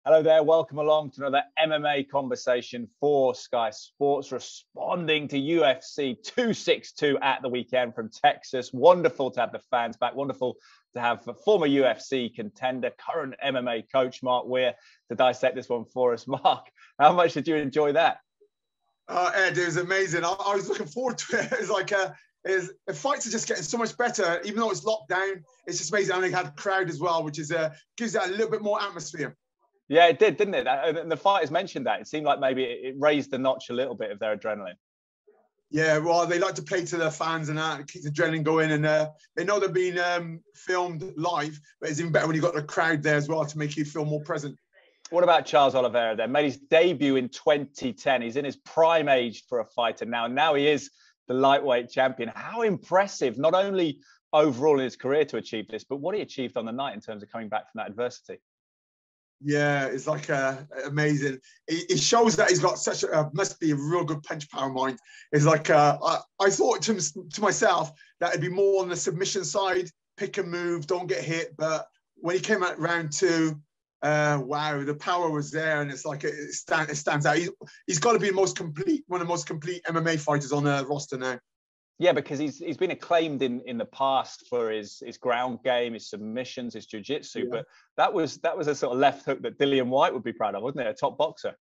Hello there, welcome along to another MMA conversation for Sky Sports, responding to UFC 262 at the weekend from Texas. Wonderful to have the fans back, wonderful to have a former UFC contender, current MMA coach Mark Weir to dissect this one for us. Mark, how much did you enjoy that? Ed, it was amazing. I was looking forward to it. It's like the fights are just getting so much better, even though it's locked down. It's just amazing. And they had a crowd as well, which is gives that a little bit more atmosphere. Yeah, it did, didn't it? And the fighters mentioned that. It seemed like maybe it raised the notch a little bit of their adrenaline. Yeah, well, they like to play to their fans and that, keep the adrenaline going. And they know they're being filmed live, but it's even better when you've got the crowd there as well to make you feel more present. What about Charles Oliveira then? Made his debut in 2010. He's in his prime age for a fighter now. And now he is the lightweight champion. How impressive, not only overall in his career to achieve this, but what he achieved on the night in terms of coming back from that adversity. Yeah, it's like amazing. It shows that he's got such must be a real good punch power mind. It's like I thought to myself that it'd be more on the submission side, pick and move, don't get hit. But when he came out round two, wow, the power was there, and it's like it stands out. He's got to be one of the most complete MMA fighters on the roster now. Yeah, because he's been acclaimed in the past for his ground game, his submissions, his jiu-jitsu. Yeah. But that was a sort of left hook that Dillian Whyte would be proud of, wasn't it? A top boxer.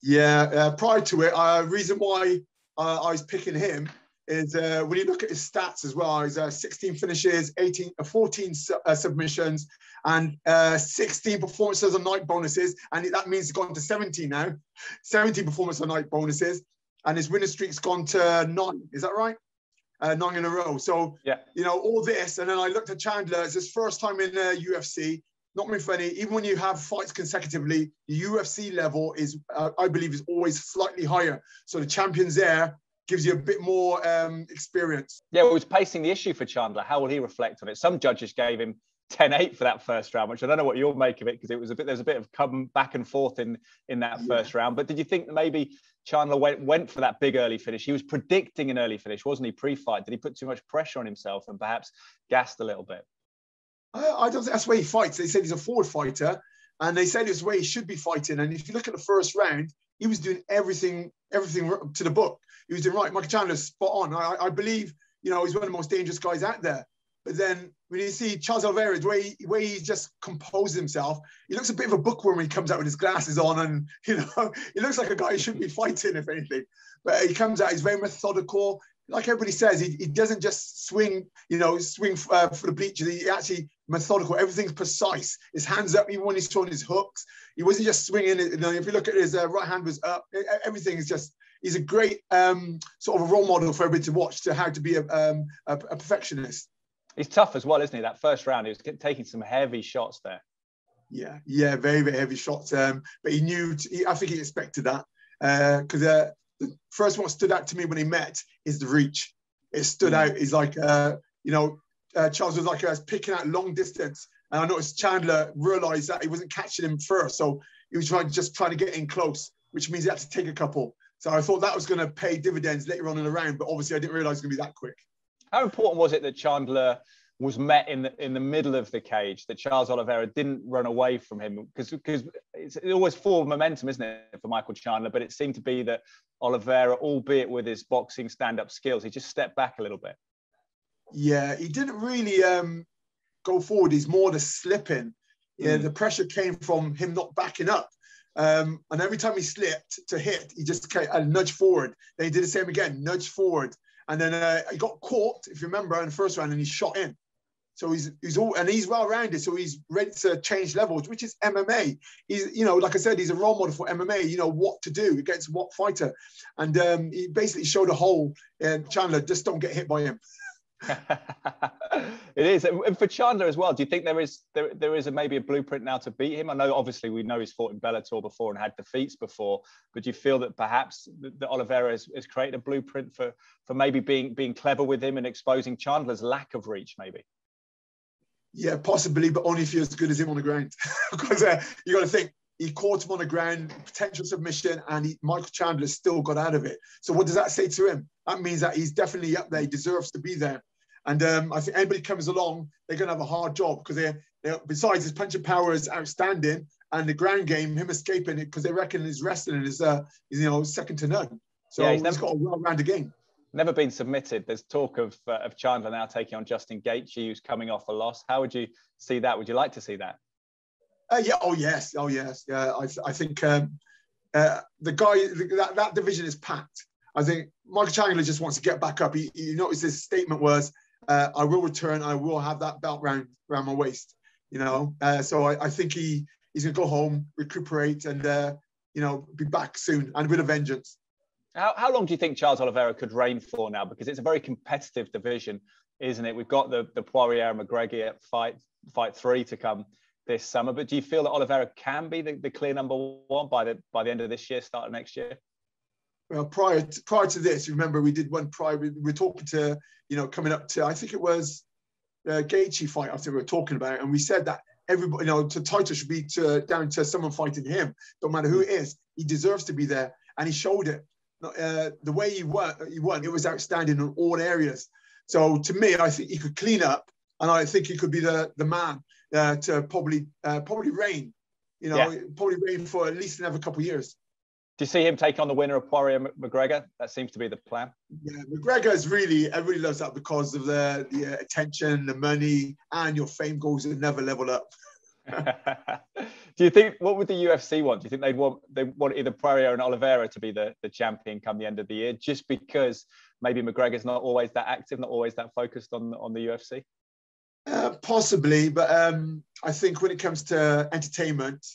Yeah, prior to it, reason why I was picking him is when you look at his stats as well, he's 16 finishes, 14 submissions, and 16 performances on night bonuses. And that means he's gone to 17 now, 17 performance on night bonuses. And his winning streak's gone to 9. Is that right? 9 in a row. So, yeah, you know, all this. And then I looked at Chandler. It's his first time in UFC. Not me funny. Even when you have fights consecutively, the UFC level is, I believe, is always slightly higher. So the champions there gives you a bit more experience. Yeah, well, it was pacing the issue for Chandler. How will he reflect on it? Some judges gave him 10-8 for that first round, which I don't know what you'll make of it, because there's a bit of come back and forth in that first round. But did you think that maybe Chandler went for that big early finish? He was predicting an early finish, wasn't he, pre-fight? Did he put too much pressure on himself and perhaps gassed a little bit? I don't think that's the way he fights. They said he's a forward fighter, and they said it's the way he should be fighting. And if you look at the first round, he was doing everything to the book. He was doing right. Michael Chandler's spot on. I believe, you know, he's one of the most dangerous guys out there. But then when you see Charles Oliveira, the way he just composes himself, he looks a bit of a bookworm when he comes out with his glasses on, and, you know, he looks like a guy who shouldn't be fighting, if anything. But he comes out, he's very methodical. Like everybody says, he doesn't just swing for the bleachers. He actually methodical. Everything's precise. His hands up, even when he's throwing his hooks. He wasn't just swinging. You know, if you look at his right hand was up. Everything is just. He's a great sort of a role model for everybody to watch to how to be a perfectionist. He's tough as well, isn't he? That first round, he was taking some heavy shots there. Yeah, very, very heavy shots. But he knew. I think he expected that because the first one stood out to me when he met is the reach. It stood out. He's like, Charles was like picking out long distance, and I noticed Chandler realized that he wasn't catching him first, so he was trying to get in close, which means he had to take a couple. So I thought that was going to pay dividends later on in the round, but obviously I didn't realize it was going to be that quick. How important was it that Chandler was met in the middle of the cage, that Charles Oliveira didn't run away from him? Because it's always full of momentum, isn't it, for Michael Chandler? But it seemed to be that Oliveira, albeit with his boxing stand-up skills, he just stepped back a little bit. Yeah, he didn't really go forward. He's more the slipping. Yeah, the pressure came from him not backing up. And every time he slipped to hit, he just nudged forward. Then he did the same again, nudged forward. And then he got caught, if you remember, in the first round, and he shot in. So he's well-rounded, so he's ready to change levels, which is MMA. He's, you know, like I said, he's a role model for MMA. You know what to do against what fighter, and he basically showed a hole. Chandler, just don't get hit by him. It is, and for Chandler as well. Do you think there is maybe a blueprint now to beat him? I know, obviously, we know he's fought in Bellator before and had defeats before, but do you feel that perhaps that Oliveira has created a blueprint for maybe being clever with him and exposing Chandler's lack of reach, maybe? Yeah, possibly, but only if you're as good as him on the ground. Because you got to think, he caught him on the ground, potential submission, and Michael Chandler still got out of it. So what does that say to him? That means that he's definitely up there. He deserves to be there. And I think anybody comes along, they're going to have a hard job because besides his punching power is outstanding, And the ground game, him escaping it because they reckon his wrestling is second to none. So yeah, he's got a well-rounded game. Never been submitted. There's talk of Chandler now taking on Justin Gaethje, who's coming off a loss. How would you see that? Would you like to see that? Yeah. Oh yes. Yeah. I think the guy that division is packed. I think Michael Chandler just wants to get back up. He noticed his statement was, "I will return. I will have that belt round my waist." So I think he's gonna go home, recuperate, and be back soon and with a vengeance. How long do you think Charles Oliveira could reign for now? Because it's a very competitive division, isn't it? We've got the Poirier and McGregor fight 3 to come this summer. But do you feel that Oliveira can be the clear number 1 by the end of this year, start of next year? Well, prior to this, remember we did one prior. We were talking to coming up to, I think it was Gaethje fight. I think we were talking about it, and we said that everybody, the title should be down to someone fighting him. Don't matter who it is, he deserves to be there, and he showed it. The way he won, it was outstanding in all areas. So to me, I think he could clean up, and I think he could be the man to probably reign. Probably reign for at least another couple of years. Do you see him take on the winner of Poirier McGregor? That seems to be the plan. Yeah, McGregor everybody loves that because of the attention, the money, and your fame goals that never level up. Do you think, what would the UFC want? Do you think they want either Poirier and Oliveira to be the champion come the end of the year, just because maybe McGregor's not always that active, not always that focused on the UFC? Possibly, but I think when it comes to entertainment,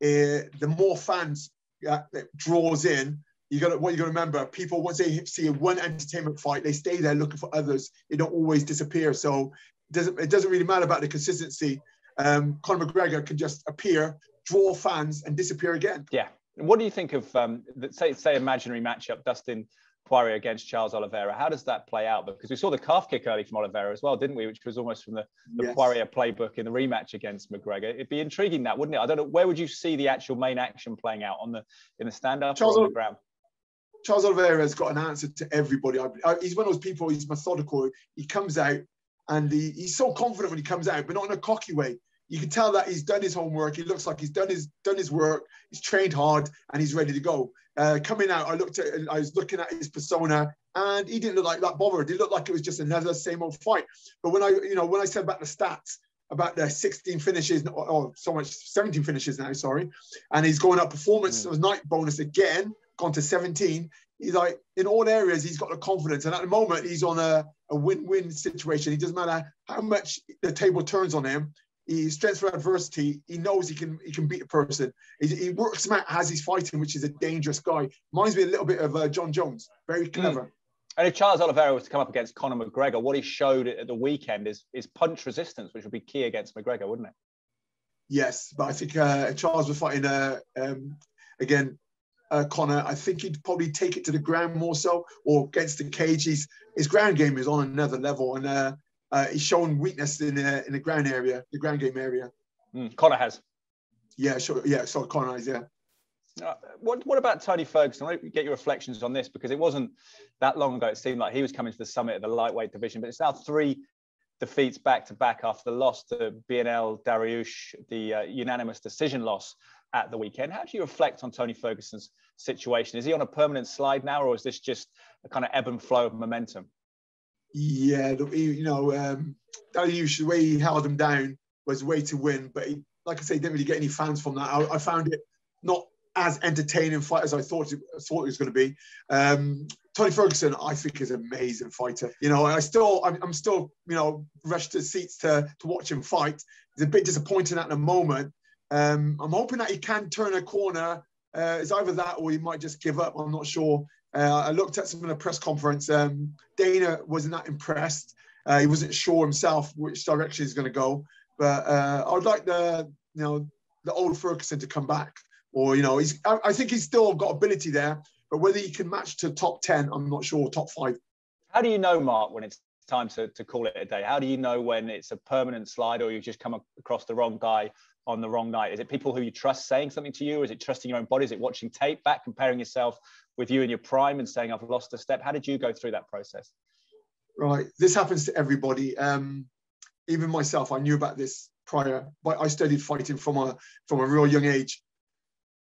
the more fans that draws in, you got to remember, people, once they see one entertainment fight, they stay there looking for others. They don't always disappear. So it doesn't really matter about the consistency. Conor McGregor can just appear, draw fans, and disappear again. Yeah. And what do you think of say imaginary matchup, Dustin Poirier against Charles Oliveira? How does that play out? Because we saw the calf kick early from Oliveira as well, didn't we? Which was almost from the Yes. Poirier playbook in the rematch against McGregor. It'd be intriguing, that, wouldn't it? I don't know, where would you see the actual main action playing out, in the stand-up or on the ground? Charles Oliveira has got an answer to everybody. He's one of those people. He's methodical. He comes out, and he's so confident when he comes out, but not in a cocky way. You can tell that he's done his homework. He looks like he's done his work. He's trained hard, and he's ready to go. Coming out, I was looking at his persona, and he didn't look like that bothered. He looked like it was just another same old fight. But when I said about the stats, about the 16 finishes, 17 finishes now, sorry, and he's going up performance of night bonus again, gone to 17. He's like, in all areas, he's got the confidence. And at the moment, he's on a win-win situation. It doesn't matter how much the table turns on him. He's strength for adversity. He knows he can beat a person. He works him out as he's fighting, which is a dangerous guy. Reminds me a little bit of John Jones. Very clever. And if Charles Oliveira was to come up against Conor McGregor, what he showed at the weekend is punch resistance, which would be key against McGregor, wouldn't it? Yes, but I think Charles was fighting again. Conor, I think he'd probably take it to the ground more so, or against the cage. His ground game is on another level, and he's shown weakness in the ground area, the ground game area. Conor has. Yeah, sure. Yeah, so Conor has, yeah. What about Tony Ferguson? I want to get your reflections on this, because it wasn't that long ago. It seemed like he was coming to the summit of the lightweight division, but it's now 3 defeats back to back after the loss to BNL Dariush, the unanimous decision loss at the weekend. How do you reflect on Tony Ferguson's situation? Is he on a permanent slide now, or is this just a kind of ebb and flow of momentum? Yeah, Dariush, the way he held him down was way to win, but he, like I say, didn't really get any fans from that. I found it not as entertaining fight as I thought it was going to be. Tony Ferguson, I think, is an amazing fighter. I'm still, rushed to seats to watch him fight. It's a bit disappointing at the moment. I'm hoping that he can turn a corner. It's either that or he might just give up. I'm not sure. I looked at some of the press conference. Dana wasn't that impressed. He wasn't sure himself which direction he's going to go. But I would like the old Ferguson to come back. Or I think he's still got ability there. But whether he can match to top 10, I'm not sure. Top 5. How do you know, Mark, when it's time to call it a day? How do you know when it's a permanent slide, or you've just come across the wrong guy on the wrong night? Is it people who you trust saying something to you? Is it trusting your own body? Is it watching tape back, comparing yourself with you in your prime and saying, I've lost a step? How did you go through that process? Right. This happens to everybody. Even myself, I knew about this prior, but I studied fighting from a real young age.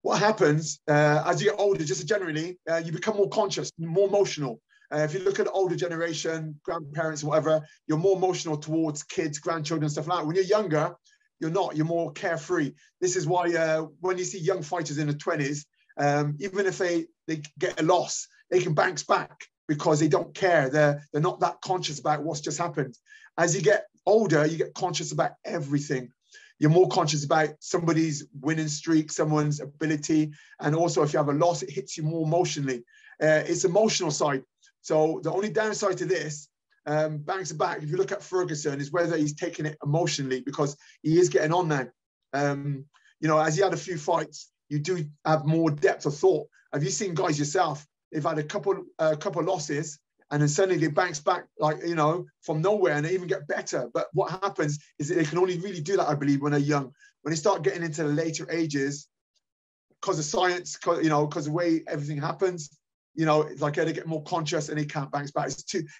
What happens as you get older, just generally, you become more conscious, more emotional. If you look at the older generation, grandparents, whatever, you're more emotional towards kids, grandchildren, stuff like that. When you're younger, you're not. You're more carefree. This is why when you see young fighters in the 20s, even if they get a loss, they can bounce back because they don't care. They're not that conscious about what's just happened. As you get older, you get conscious about everything. You're more conscious about somebody's winning streak, someone's ability. And also if you have a loss, it hits you more emotionally. It's emotional side. So the only downside to this, bounce back, if you look at Ferguson, is whether he's taking it emotionally, because he is getting on now. You know, as he had a few fights, you do have more depth of thought. Have you seen guys yourself? They've had a couple losses, and then suddenly they bounce back, like, you know, from nowhere, and they even get better. But what happens is that they can only really do that, I believe, when they're young. When they start getting into the later ages, because of science, you know, because of the way everything happens, you know, it's like they get more conscious and they can't bounce back.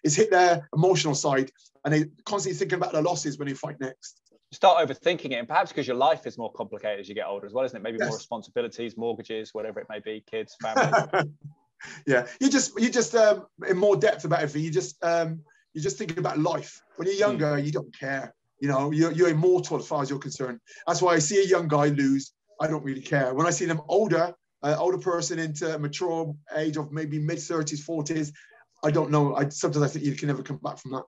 It's hit their emotional side, and they constantly thinking about their losses when they fight next. Start overthinking it, and perhaps because your life is more complicated as you get older as well, isn't it? Maybe Yes. More responsibilities, mortgages, whatever it may be, kids, family. Yeah, you just in more depth about everything. You're just thinking about life. When you're younger, you don't care. You know, you're immortal as far as you're concerned. That's why I see a young guy lose, I don't really care. When I see them older person into a mature age of maybe mid-30s, 40s, I don't know. Sometimes I think you can never come back from that.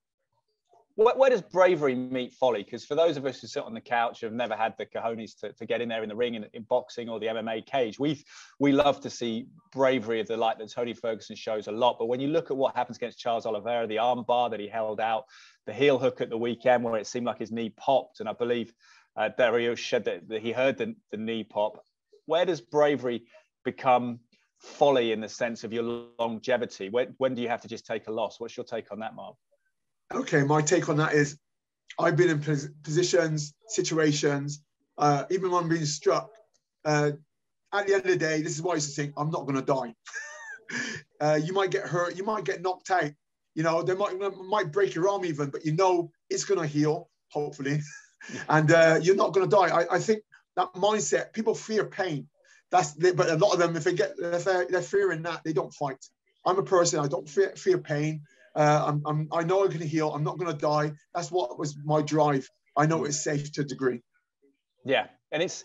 Where does bravery meet folly? Because for those of us who sit on the couch, who have never had the cojones to get in there in the ring, in boxing or the MMA cage, we love to see bravery of the like that Tony Ferguson shows a lot. But when you look at what happens against Charles Oliveira, the arm bar that he held out, the heel hook at the weekend where it seemed like his knee popped, and I believe Dario said that he heard the knee pop. Where does bravery become folly in the sense of your longevity? When do you have to just take a loss? What's your take on that, Mark? Okay, my take on that is I've been in positions, situations, even when I'm being struck. At the end of the day, this is why I used to think, I'm not going to die. You might get hurt, you might get knocked out. You know, they might break your arm even, but you know it's going to heal, hopefully. And you're not going to die. I think that mindset, people fear pain. But a lot of them, if they're fearing that, they don't fight. I'm a person, I don't fear pain. I know I can heal. I'm not going to die. That's what was my drive. I know it's safe to a degree. Yeah, and it's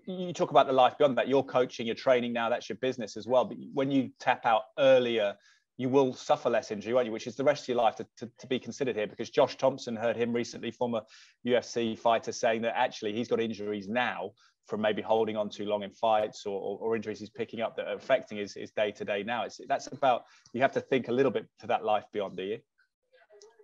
you talk about the life beyond that. You're coaching, you're training now. That's your business as well. But when you tap out earlier, you will suffer less injury, won't you? Which is the rest of your life to be considered here. Because Josh Thompson, heard him recently, former UFC fighter, saying that actually he's got injuries now from maybe holding on too long in fights or injuries he's picking up that are affecting his day-to-day now. That's about, you have to think a little bit to that life beyond, do you?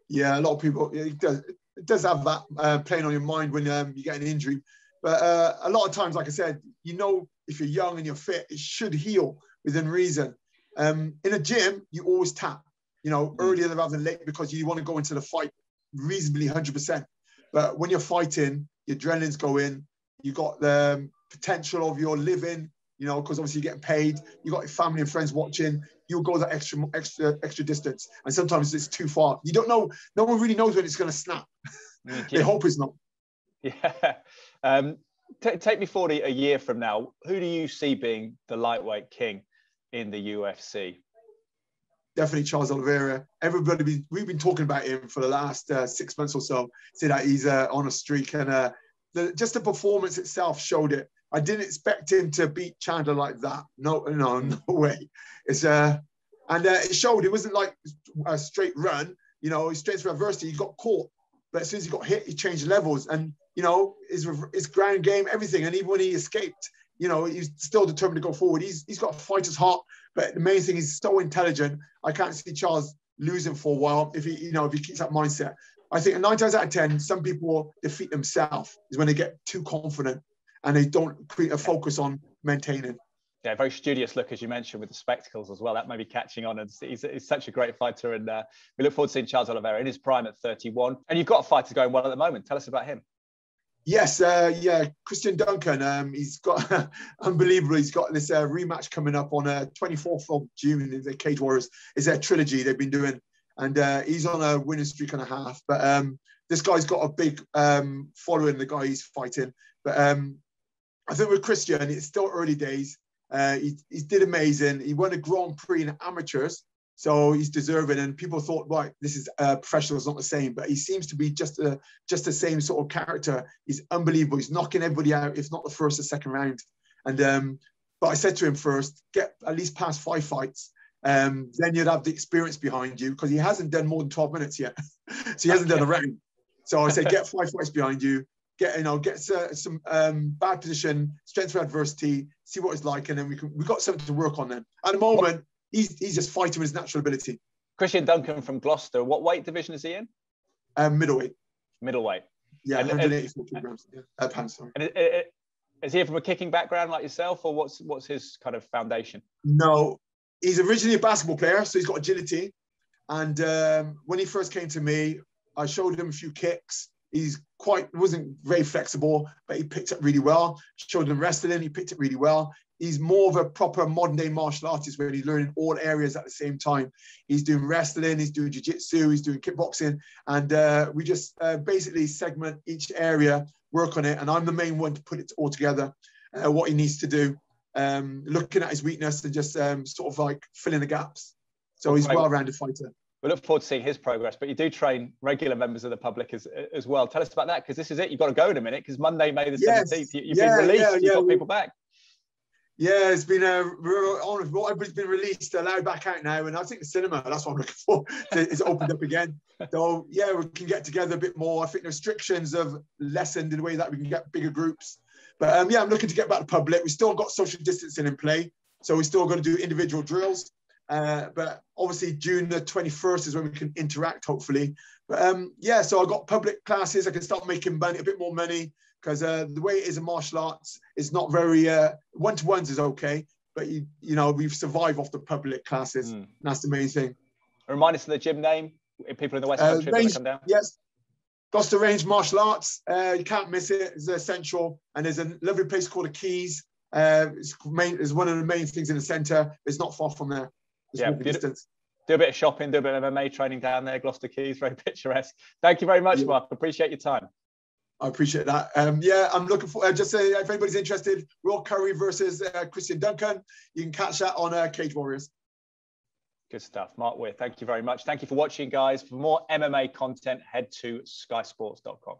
Yeah, a lot of people, it does have that playing on your mind when you get an injury. But a lot of times, like I said, you know, if you're young and you're fit, it should heal within reason. In a gym, you always tap, you know, earlier rather than late, because you want to go into the fight reasonably 100%. But when you're fighting, your adrenaline's going, you got the potential of your living, you know, because obviously you're getting paid, you got your family and friends watching, you'll go that extra distance. And sometimes it's too far. You don't know, no one really knows when it's going to snap. They hope it's not. Yeah. Take me forward a year from now. Who do you see being the lightweight king in the UFC? Definitely Charles Oliveira. We've been talking about him for the last 6 months or so. Say that he's on a streak, and just the performance itself showed it. I didn't expect him to beat Chandler like that. No way. It's and it showed. It wasn't like a straight run. You know, straight for adversity. He got caught, but as soon as he got hit, he changed levels. And you know, his ground game, everything. And even when he escaped, you know, he's still determined to go forward. He's got a fighter's heart. But the main thing, he's so intelligent. I can't see Charles losing for a while if he keeps that mindset. I think 9 times out of 10, some people defeat themselves is when they get too confident and they don't create a focus on maintaining. Yeah, very studious look, as you mentioned, with the spectacles as well. That may be catching on. And he's such a great fighter. And we look forward to seeing Charles Oliveira in his prime at 31. And you've got a fighter going well at the moment. Tell us about him. Yes, Christian Duncan. He's got unbelievable. He's got this rematch coming up on 24th of June in the Cage Warriors. It's a trilogy they've been doing, and he's on a winning streak and a half. But this guy's got a big following, the guy he's fighting. But I think with Christian, it's still early days. He did amazing. He won a Grand Prix in amateurs, so he's deserving. And people thought, right, this is professional, it's not the same, but he seems to be just the same sort of character. He's unbelievable. He's knocking everybody out, if not the first or second round. And but I said to him first, get at least past 5 fights. Then you'd have the experience behind you, because he hasn't done more than 12 minutes yet. So he hasn't done a round. So I said, get 5 fights behind you, get some bad position, strength for adversity, see what it's like, and then we've got something to work on then. At the moment, he's just fighting with his natural ability. Christian Duncan from Gloucester, what weight division is he in? Middleweight. Middleweight. Yeah, 184 kilograms. Pounds, sorry. And is he from a kicking background like yourself, or what's his kind of foundation? No, he's originally a basketball player, so he's got agility. And when he first came to me, I showed him a few kicks. Wasn't very flexible, but he picked up really well. Showed him wrestling, he picked it really well. He's more of a proper modern day martial artist, where he's learning all areas at the same time. He's doing wrestling, he's doing jiu-jitsu, he's doing kickboxing, and we just basically segment each area, work on it, and I'm the main one to put it all together, what he needs to do, looking at his weakness and just sort of like filling the gaps. So he's a well-rounded fighter. We look forward to seeing his progress, but you do train regular members of the public as well. Tell us about that, because this is it. You've got to go in a minute, because Monday, May the 17th, you've been released. You've got people back. Yeah, it's been a real honour. Everybody's been released, allowed back out now, and I think the cinema, that's what I'm looking for. It's opened up again. So yeah, we can get together a bit more. I think the restrictions have lessened in a way that we can get bigger groups. But yeah, I'm looking to get back to public. We still got social distancing in play, so we're still going to do individual drills. But obviously June the 21st is when we can interact, hopefully. But yeah, so I got public classes. I can start making money, a bit more money, because the way it is in martial arts, it's not very one-to-ones is okay, but you know, we've survived off the public classes. That's the main thing. Remind us of the gym name. If people in the West Country are going to come down. Yes, Gloucester Range Martial Arts. You can't miss it. It's essential, and there's a lovely place called the Keys. It's one of the main things in the centre. It's not far from there. It's yeah, do a bit of shopping, do a bit of MMA training down there, Gloucester Keys, very picturesque. Thank you very much, Mark. Appreciate your time. I appreciate that. Yeah, I'm looking for, just say if anybody's interested, Will Curry versus Christian Duncan. You can catch that on Cage Warriors. Good stuff. Mark Weir, thank you very much. Thank you for watching, guys. For more MMA content, head to skysports.com.